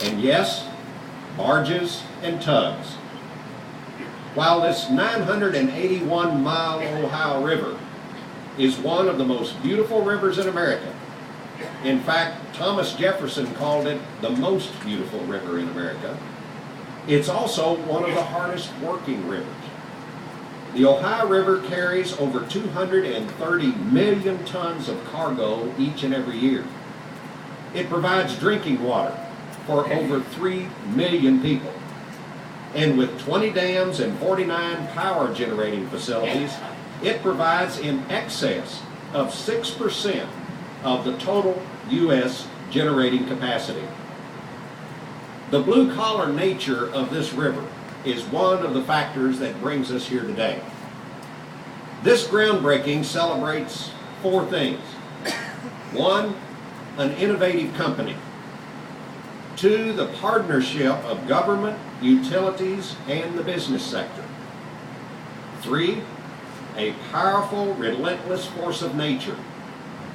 and yes, barges and tugs. While this 981-mile Ohio River is one of the most beautiful rivers in America, in fact, Thomas Jefferson called it the most beautiful river in America, it's also one of the hardest working rivers. The Ohio River carries over 230 million tons of cargo each and every year. It provides drinking water for over 3 million people. And with 20 dams and 49 power generating facilities, it provides in excess of 6% of the total U.S. generating capacity. The blue-collar nature of this river is one of the factors that brings us here today. This groundbreaking celebrates 4 things. 1, an innovative company. 2, the partnership of government, utilities, and the business sector. 3, a powerful, relentless force of nature.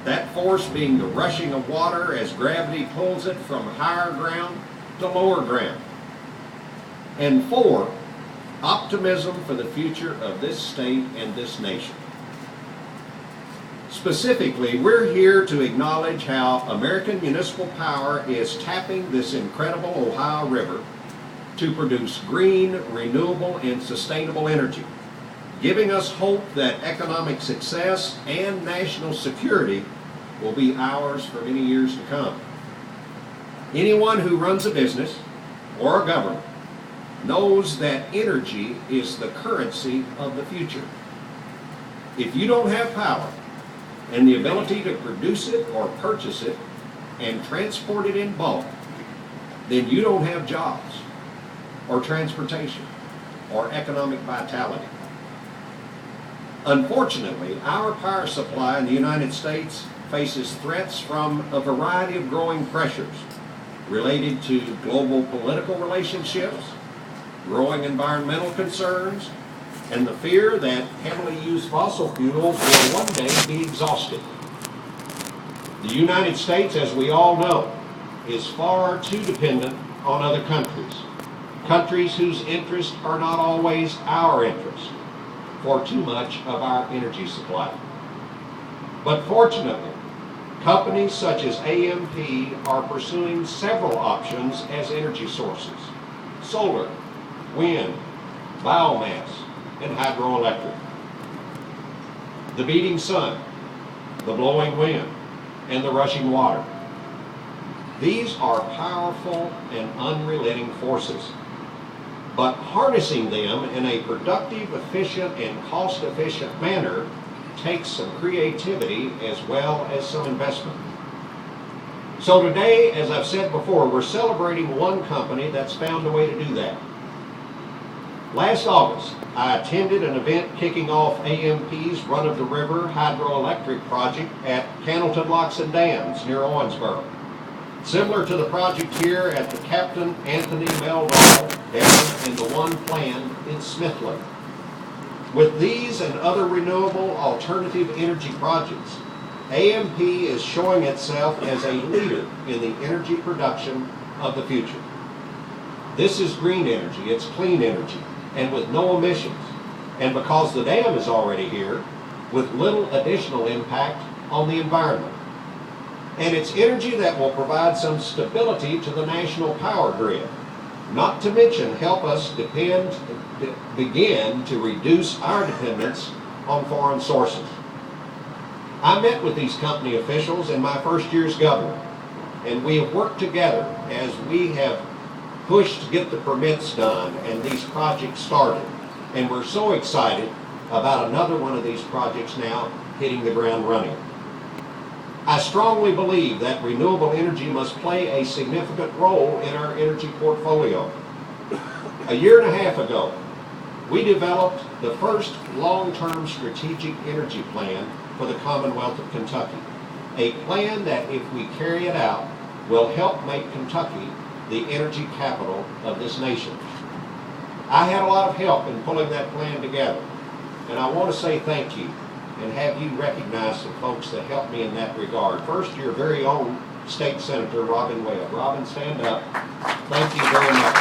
That force being the rushing of water as gravity pulls it from higher ground to lower ground. And 4, optimism for the future of this state and this nation. Specifically, we're here to acknowledge how American Municipal Power is tapping this incredible Ohio River to produce green, renewable, and sustainable energy, giving us hope that economic success and national security will be ours for many years to come. Anyone who runs a business or a government knows that energy is the currency of the future. If you don't have power and the ability to produce it or purchase it and transport it in bulk, then you don't have jobs or transportation or economic vitality. Unfortunately, our power supply in the United States faces threats from a variety of growing pressures related to global political relationships, growing environmental concerns, and the fear that heavily used fossil fuels will one day be exhausted. The United States, as we all know, is far too dependent on other countries, countries whose interests are not always our interests, for too much of our energy supply. But fortunately, companies such as AMP are pursuing several options as energy sources: solar, wind, biomass, and hydroelectric. The beating sun, the blowing wind, and the rushing water. These are powerful and unrelenting forces, but harnessing them in a productive, efficient, and cost-efficient manner takes some creativity as well as some investment. So today, as I've said before, we're celebrating one company that's found a way to do that. Last August, I attended an event kicking off AMP's run-of-the-river hydroelectric project at Cannleton Locks and Dams near Owensboro, similar to the project here at the Captain Anthony Meldahl Dam and the one planned in Smithland. With these and other renewable alternative energy projects, AMP is showing itself as a leader in the energy production of the future. This is green energy, it's clean energy, and with no emissions, and because the dam is already here, with little additional impact on the environment. And it's energy that will provide some stability to the national power grid, not to mention help us begin to reduce our dependence on foreign sources. I met with these company officials in my first year as governor, and we have worked together as we have pushed to get the permits done and these projects started. And we're so excited about another one of these projects now hitting the ground running. I strongly believe that renewable energy must play a significant role in our energy portfolio. A year and a half ago, we developed the first long-term strategic energy plan for the Commonwealth of Kentucky, a plan that, if we carry it out, will help make Kentucky the energy capital of this nation. I had a lot of help in pulling that plan together, and I want to say thank you and have you recognize some folks that helped me in that regard. First, your very own State Senator, Robin Webb. Robin, stand up. Thank you very much.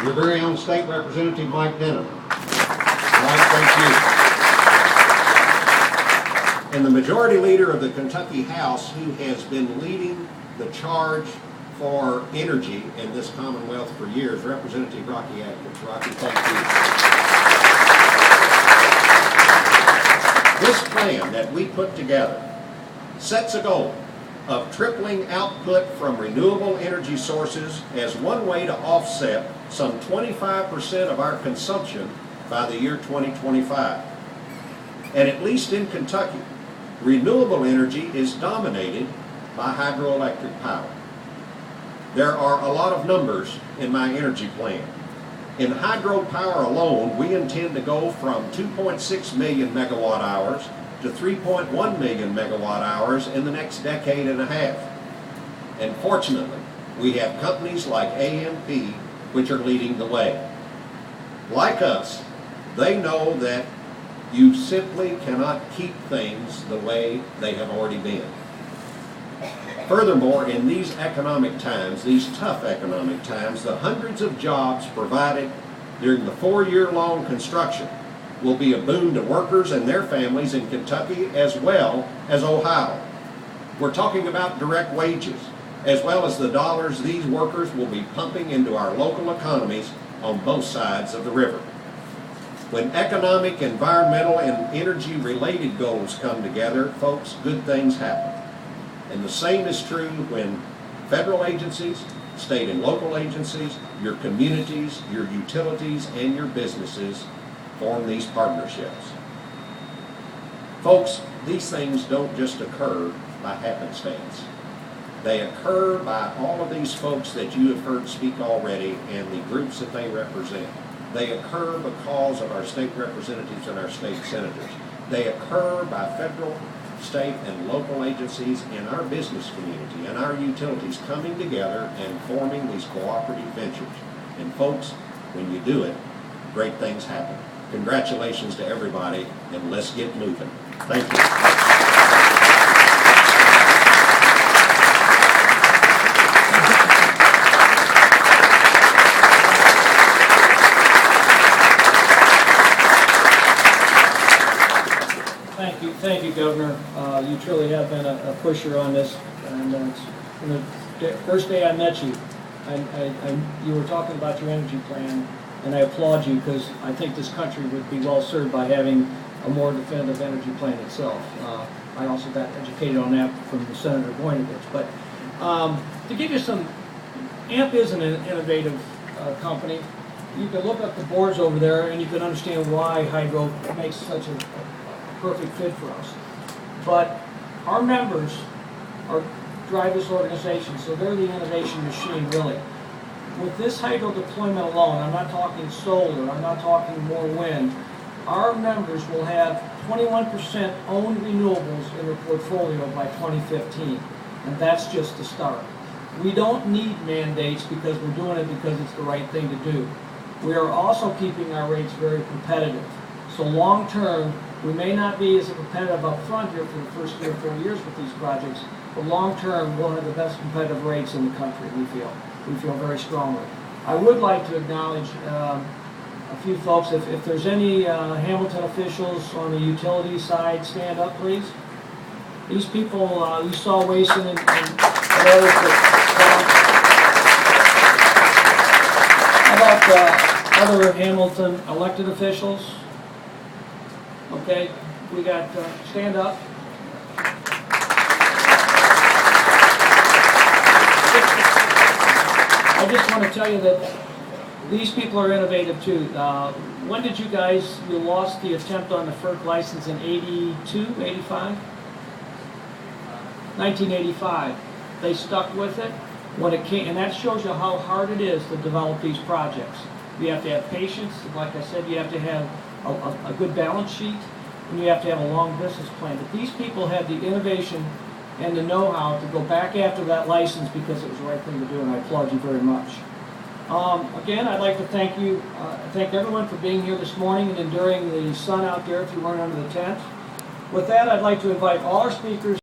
Your very own State Representative Mike Denham. Mike, thank you. And the Majority Leader of the Kentucky House, who has been leading the charge for energy in this Commonwealth for years, Representative Rocky Atkins. Rocky, thank you. This plan that we put together sets a goal of tripling output from renewable energy sources as one way to offset some 25% of our consumption by the year 2025. And at least in Kentucky, renewable energy is dominated by hydroelectric power. There are a lot of numbers in my energy plan. In hydropower alone, we intend to go from 2.6 million megawatt hours to 3.1 million megawatt hours in the next decade and a half. And fortunately, we have companies like AMP which are leading the way. Like us, they know that you simply cannot keep things the way they have already been. Furthermore, in these economic times, these tough economic times, the hundreds of jobs provided during the 4-year-long construction will be a boon to workers and their families in Kentucky as well as Ohio. We're talking about direct wages, as well as the dollars these workers will be pumping into our local economies on both sides of the river. When economic, environmental, and energy-related goals come together, folks, good things happen. And the same is true when federal agencies, state and local agencies, your communities, your utilities, and your businesses form these partnerships. Folks, these things don't just occur by happenstance. They occur by all of these folks that you have heard speak already and the groups that they represent. They occur because of our state representatives and our state senators. They occur by federal, state, and local agencies in our business community and our utilities coming together and forming these cooperative ventures. And folks, when you do it, great things happen. Congratulations to everybody, and let's get moving. Thank you. Thank you, Governor. You truly have been a pusher on this. And from the first day I met you, you were talking about your energy plan, and I applaud you because I think this country would be well served by having a more definitive energy plan itself. I also got educated on that from the Senator Voinovich. But to give you some, AMP is an innovative company. You can look up the boards over there and you can understand why hydro makes such a perfect fit for us. But our members drive this organization, so they're the innovation machine, really. With this hydro deployment alone, I'm not talking solar, I'm not talking more wind, our members will have 21% owned renewables in their portfolio by 2015, and that's just the start. We don't need mandates because we're doing it because it's the right thing to do. We are also keeping our rates very competitive. So long term, we may not be as competitive up front here for the first 3 or 4 years with these projects, but long term, we'll have the best competitive rates in the country, we feel. We feel very strongly. I would like to acknowledge a few folks. If there's any Hamilton officials on the utility side, stand up, please. These people, you saw Wason and others that, how about other Hamilton elected officials? Okay, we got, stand up. I just want to tell you that these people are innovative too. When did you lost the attempt on the FERC license in 82, 85? 1985. They stuck with it when it came, and that shows you how hard it is to develop these projects. You have to have patience, like I said, you have to have a good balance sheet, and you have to have a long business plan. But these people had the innovation and the know-how to go back after that license because it was the right thing to do, and I applaud you very much. Again, I'd like to thank everyone for being here this morning and enduring the sun out there if you weren't under the tent. With that, I'd like to invite all our speakers